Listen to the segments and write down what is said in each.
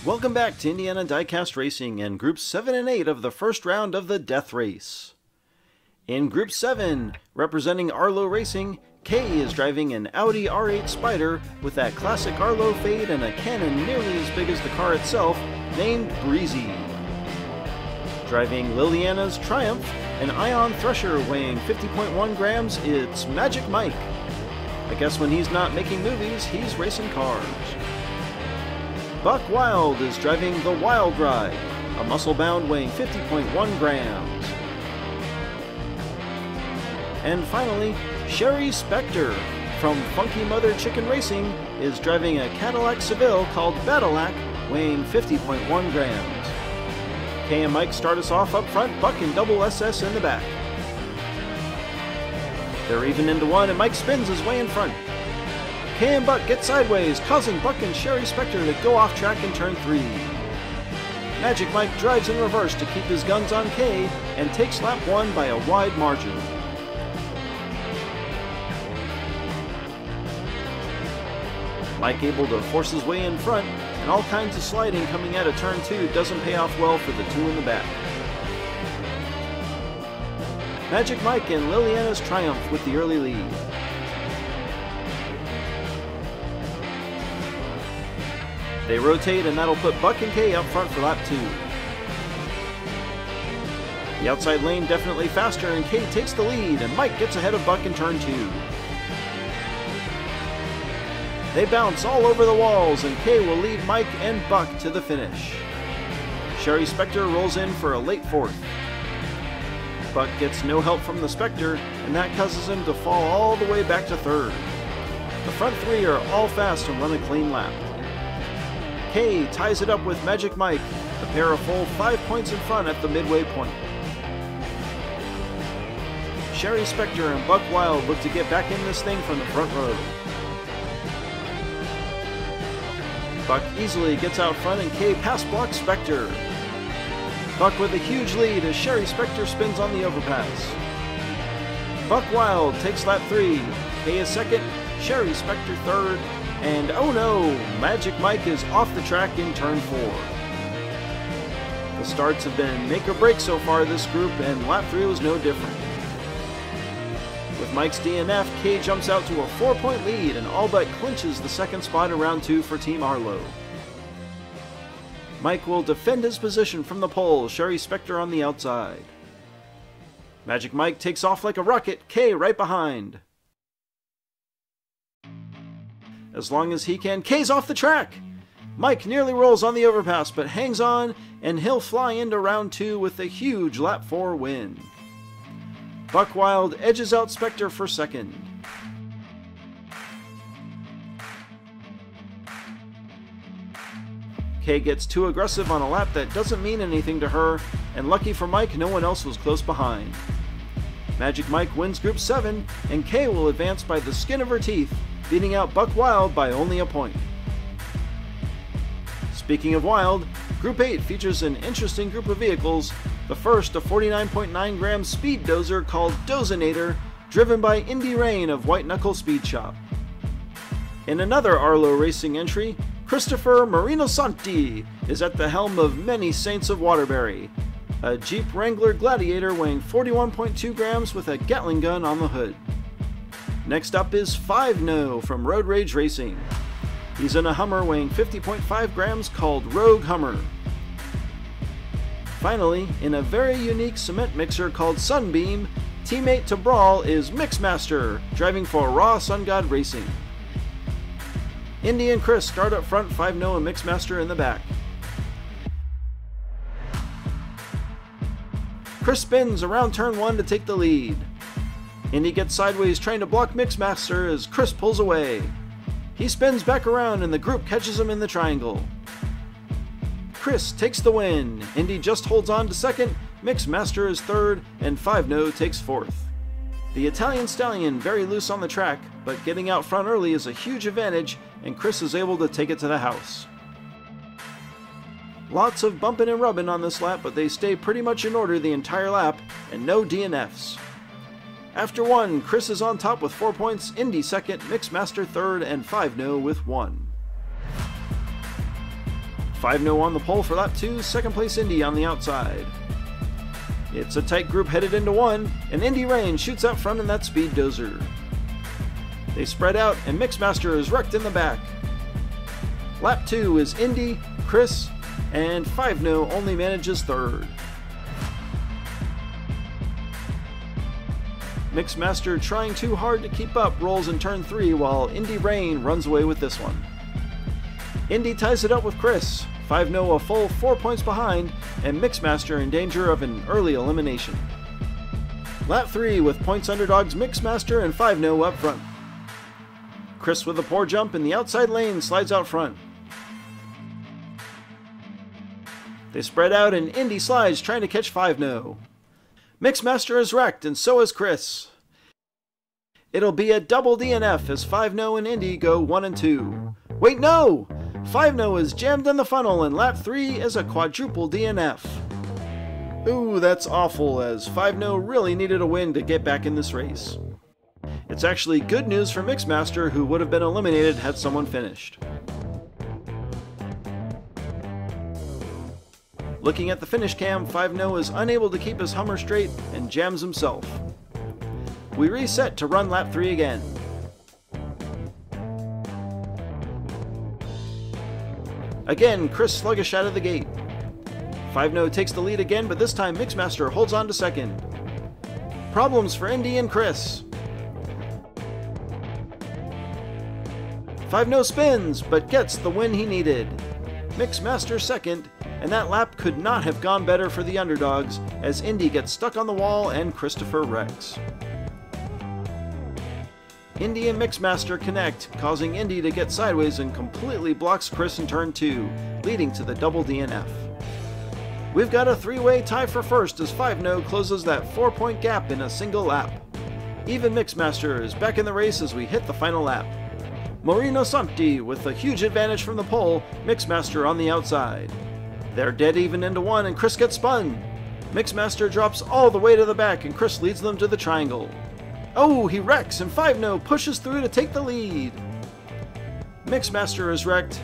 Welcome back to Indiana Diecast Racing and Groups 7 and 8 of the first round of the Death Race. In Group 7, representing Arlo Racing, Kay is driving an Audi R8 Spider with that classic Arlo fade and a cannon nearly as big as the car itself, named Breezy. Driving Liliana's Triumph, an Ion Thresher weighing 50.1 grams, it's Magic Mike. I guess when he's not making movies, he's racing cars. Buck Wild is driving the Wild Ride, a muscle-bound weighing 50.1 grams. And finally, Sherry Spectre from Funky Mother Chicken Racing is driving a Cadillac Seville called Badillac, weighing 50.1 grams. Kay and Mike start us off up front, Buck and Double SS in the back. They're even into one and Mike spins his way in front. Kay and Buck get sideways, causing Buck and Sherry Spectre to go off track in turn 3. Magic Mike drives in reverse to keep his guns on Kay and takes lap 1 by a wide margin. Mike able to force his way in front, and all kinds of sliding coming out of turn 2 doesn't pay off well for the two in the back. Magic Mike and Liliana's Triumph with the early lead. They rotate and that'll put Buck and Kay up front for lap 2. The outside lane definitely faster and Kay takes the lead and Mike gets ahead of Buck in turn 2. They bounce all over the walls and Kay will lead Mike and Buck to the finish. Sherry Spectre rolls in for a late fourth. Buck gets no help from the Spectre and that causes him to fall all the way back to third. The front three are all fast and run a clean lap. Kay ties it up with Magic Mike, the pair a full 5 points in front at the midway point. Sherry Spectre and Buck Wild look to get back in this thing from the front row. Buck easily gets out front and Kay pass blocks Spectre. Buck with a huge lead as Sherry Spectre spins on the overpass. Buck Wild takes lap 3, Kay is second, Sherry Spectre third, and oh no, Magic Mike is off the track in turn 4. The starts have been make or break so far this group, and lap 3 was no different. With Mike's DNF, Kay jumps out to a 4-point lead and all but clinches the second spot in round 2 for Team Arlo. Mike will defend his position from the pole, Sherry Spectre on the outside. Magic Mike takes off like a rocket, Kay right behind. As long as he can, Kay's off the track! Mike nearly rolls on the overpass but hangs on and he'll fly into round 2 with a huge lap 4 win. Buck Wild edges out Spectre for second. Kay gets too aggressive on a lap that doesn't mean anything to her, and lucky for Mike, no one else was close behind. Magic Mike wins Group 7, and Kay will advance by the skin of her teeth, beating out Buck Wild by only a point. Speaking of Wild, Group 8 features an interesting group of vehicles, the first a 49.9 gram speed dozer called Dozinator, driven by Indy Rain of White Knuckle Speed Shop. In another Arlo Racing entry, Christopher Marinosanti is at the helm of many Saints of Waterbury, a Jeep Wrangler Gladiator weighing 41.2 grams with a Gatling gun on the hood. Next up is 5No from Road Rage Racing. He's in a Hummer weighing 50.5 grams called Rogue Hummer. Finally, in a very unique cement mixer called Sunbeam, teammate to Brawl is Mixmaster, driving for Raw Sun God Racing. Indy and Chris start up front, 5No and Mixmaster in the back. Chris spins around turn 1 to take the lead. Indy gets sideways trying to block Mixmaster as Chris pulls away. He spins back around and the group catches him in the triangle. Chris takes the win. Indy just holds on to second, Mixmaster is third, and 5No takes fourth. The Italian Stallion very loose on the track, but getting out front early is a huge advantage, and Chris is able to take it to the house. Lots of bumping and rubbing on this lap, but they stay pretty much in order the entire lap, and no DNFs. After 1, Chris is on top with 4 points, Indy second, Mixmaster third, and 5No with 1. 5-0 on the pole for lap 2, second place Indy on the outside. It's a tight group headed into 1, and Indy Rain shoots out front in that speed dozer. They spread out, and Mixmaster is wrecked in the back. Lap 2 is Indy, Chris, and 5-0 only manages third. Mixmaster, trying too hard to keep up, rolls in turn 3 while Indy Rain runs away with this one. Indy ties it up with Chris, 5-0 a full 4 points behind, and Mixmaster in danger of an early elimination. Lap 3 with points underdogs Mixmaster and 5-0 up front. Chris with a poor jump in the outside lane slides out front. They spread out and Indy slides trying to catch 5-0. Mixmaster is wrecked and so is Chris. It'll be a double DNF as 5-0 and Indy go 1 and 2. Wait, no! 5-0 is jammed in the funnel and lap 3 is a quadruple DNF. Ooh, that's awful as 5-0 really needed a win to get back in this race. It's actually good news for Mixmaster, who would have been eliminated had someone finished. Looking at the finish cam, 5-0 is unable to keep his Hummer straight and jams himself. We reset to run lap 3 again. Again, Chris sluggish out of the gate. 5-0 takes the lead again, but this time Mixmaster holds on to second. Problems for Indy and Chris. 5-0 spins, but gets the win he needed. Mixmaster second, and that lap could not have gone better for the underdogs as Indy gets stuck on the wall and Christopher wrecks. Indy and Mixmaster connect, causing Indy to get sideways and completely blocks Chris in turn 2, leading to the double DNF. We've got a 3-way tie for first as 5-0 closes that 4-point gap in a single lap. Even Mixmaster is back in the race as we hit the final lap. Moreno Santi with a huge advantage from the pole, Mixmaster on the outside. They're dead even into 1 and Chris gets spun. Mixmaster drops all the way to the back and Chris leads them to the triangle. Oh, he wrecks and 5-0 pushes through to take the lead. Mixmaster is wrecked.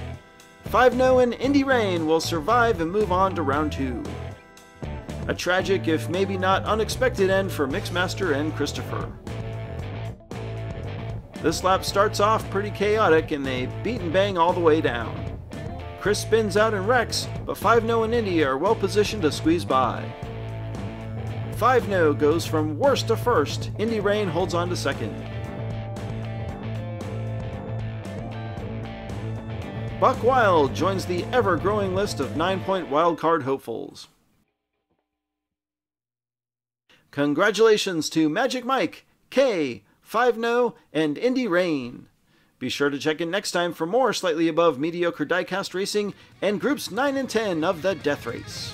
5-0 and Indy Rain will survive and move on to round 2. A tragic, if maybe not unexpected end for Mixmaster and Christopher. This lap starts off pretty chaotic and they beat and bang all the way down. Chris spins out and wrecks, but 5-0 and Indy are well positioned to squeeze by. 5-0 goes from worst to first, Indy Rain holds on to second. Buck Wild joins the ever-growing list of 9-point wildcard hopefuls. Congratulations to Magic Mike, Kay, 5-0, and Indy Rain. Be sure to check in next time for more slightly above mediocre diecast racing and groups 9 and 10 of the Death Race.